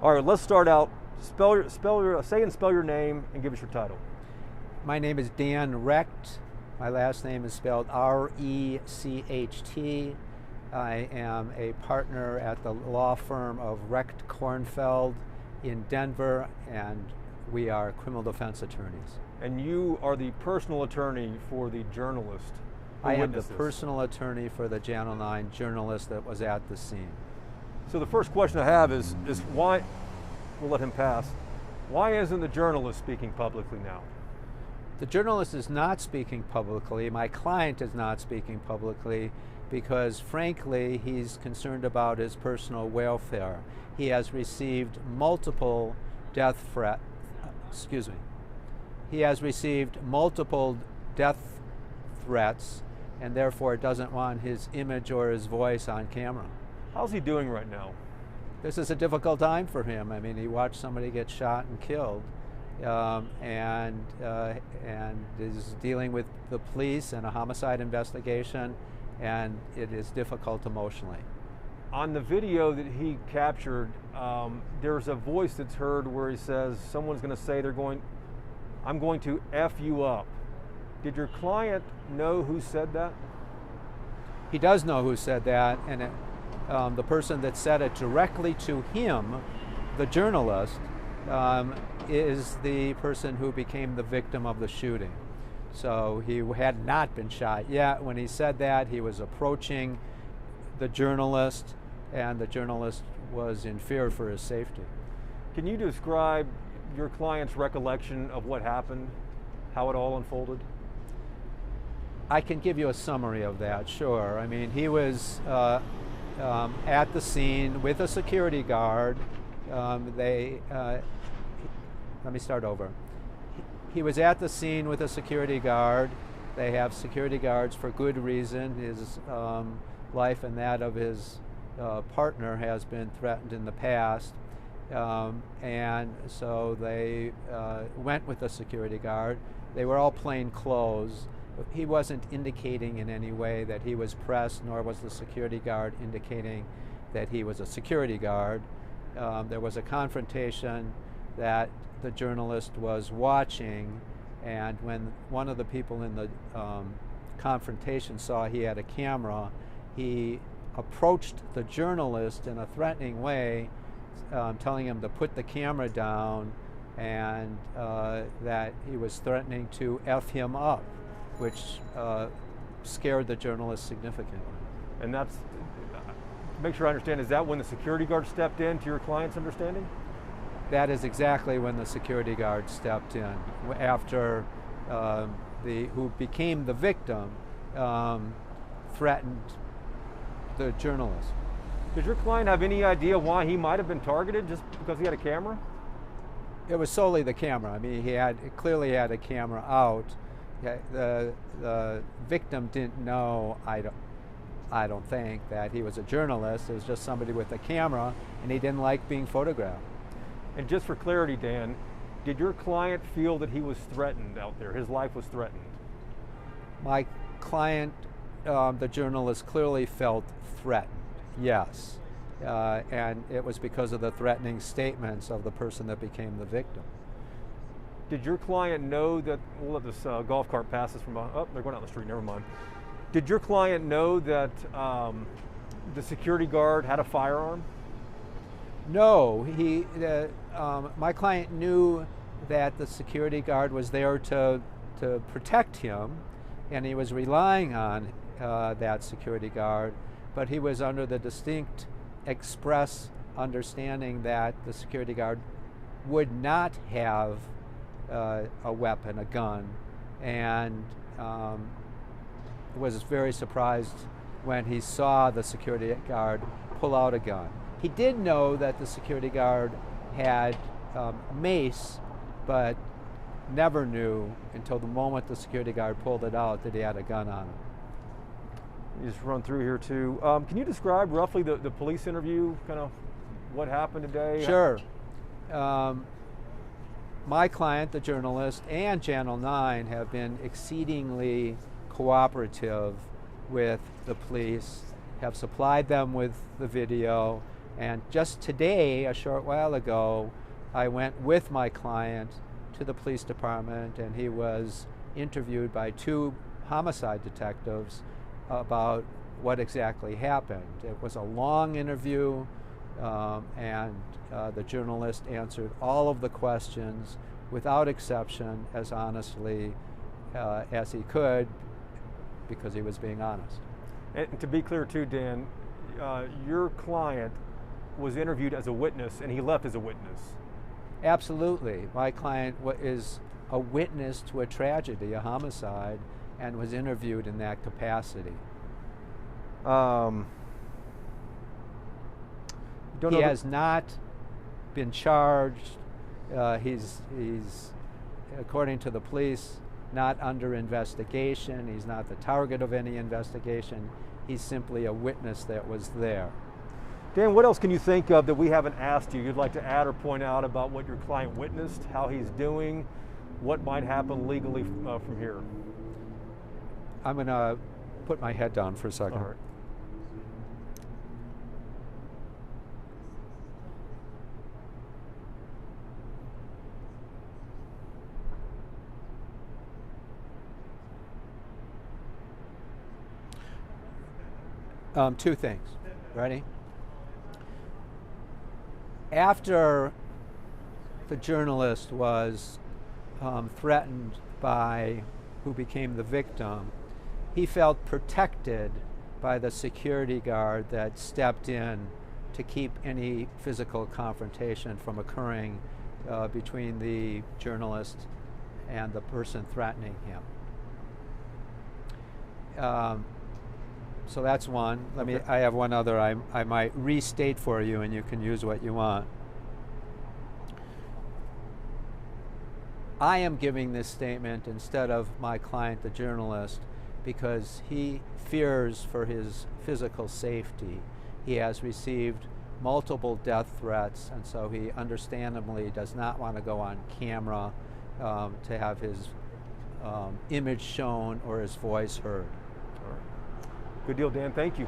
All right, let's start out. Say and spell your name and give us your title. My name is Dan Recht. My last name is spelled R-E-C-H-T. I am a partner at the law firm of Recht Kornfeld in Denver, and we are criminal defense attorneys. And you are the personal attorney for the journalist who I am witnessed the this. personal attorney for the Channel 9 journalist that was at the scene. So the first question I have is why, we'll let him pass, why isn't the journalist speaking publicly now? The journalist is not speaking publicly. My client is not speaking publicly because, frankly, he's concerned about his personal welfare. He has received multiple death threats. He has received multiple death threats, and therefore doesn't want his image or his voice on camera. How's he doing right now? This is a difficult time for him. I mean, he watched somebody get shot and killed, and is dealing with the police and a homicide investigation, and it is difficult emotionally. On the video that he captured, there's a voice that's heard where he says, someone's going to say I'm going to F you up. Did your client know who said that? He does know who said that, and the person that said it directly to him, the journalist, is the person who became the victim of the shooting. So he had not been shot yet. When he said that, he was approaching the journalist, and the journalist was in fear for his safety. Can you describe your client's recollection of what happened, how it all unfolded? I can give you a summary of that, sure. I mean, he was at the scene with a security guard. Let me start over. He was at the scene with a security guard. They have security guards for good reason. His life and that of his partner has been threatened in the past. And so they went with the security guard. They were all plain clothes. He wasn't indicating in any way that he was pressed, nor was the security guard indicating that he was a security guard. There was a confrontation that the journalist was watching, and when one of the people in the confrontation saw he had a camera, he approached the journalist in a threatening way, telling him to put the camera down, and that he was threatening to F him up, which scared the journalist significantly. And that's, to make sure I understand, is that when the security guard stepped in, to your client's understanding? That is exactly when the security guard stepped in, after who became the victim threatened the journalist. Does your client have any idea why he might have been targeted just because he had a camera? It was solely the camera. I mean, he clearly had a camera out. The victim didn't know, I don't think, that he was a journalist. It was just somebody with a camera, and he didn't like being photographed. And just for clarity, Dan, did your client feel that he was threatened out there? His life was threatened? My client, the journalist, clearly felt threatened, yes. And it was because of the threatening statements of the person that became the victim. Did your client know that, we'll let this golf cart pass us from, they're going down the street, never mind. Did your client know that the security guard had a firearm? No, my client knew that the security guard was there to protect him, and he was relying on that security guard, but he was under the distinct express understanding that the security guard would not have a weapon, a gun, and was very surprised when he saw the security guard pull out a gun. He did know that the security guard had mace, but never knew until the moment the security guard pulled it out that he had a gun on him. You just run through here too. Can you describe roughly the police interview, kind of what happened today? Sure. My client, the journalist, and Channel 9 have been exceedingly cooperative with the police, have supplied them with the video, And just today, a short while ago, I went with my client to the police department, and he was interviewed by 2 homicide detectives about what exactly happened. It was a long interview, and the journalist answered all of the questions without exception as honestly as he could, because he was being honest. And to be clear too, Dan, your client was interviewed as a witness and he left as a witness. Absolutely. My client is a witness to a tragedy, a homicide, and was interviewed in that capacity. He has not been charged. He's, according to the police, not under investigation. He's not the target of any investigation. He's simply a witness that was there. Dan, what else can you think of that we haven't asked you you'd like to add or point out about what your client witnessed, how he's doing, what might happen legally from here? I'm going to put my head down for a second. All right. Two things. Ready? After the journalist was threatened by who became the victim, he felt protected by the security guard that stepped in to keep any physical confrontation from occurring between the journalist and the person threatening him. So that's one. I have one other I might restate for you, and you can use what you want. I am giving this statement instead of my client, the journalist, because he fears for his physical safety. He has received multiple death threats, and so he understandably does not want to go on camera to have his image shown or his voice heard. Good deal, Dan. Thank you.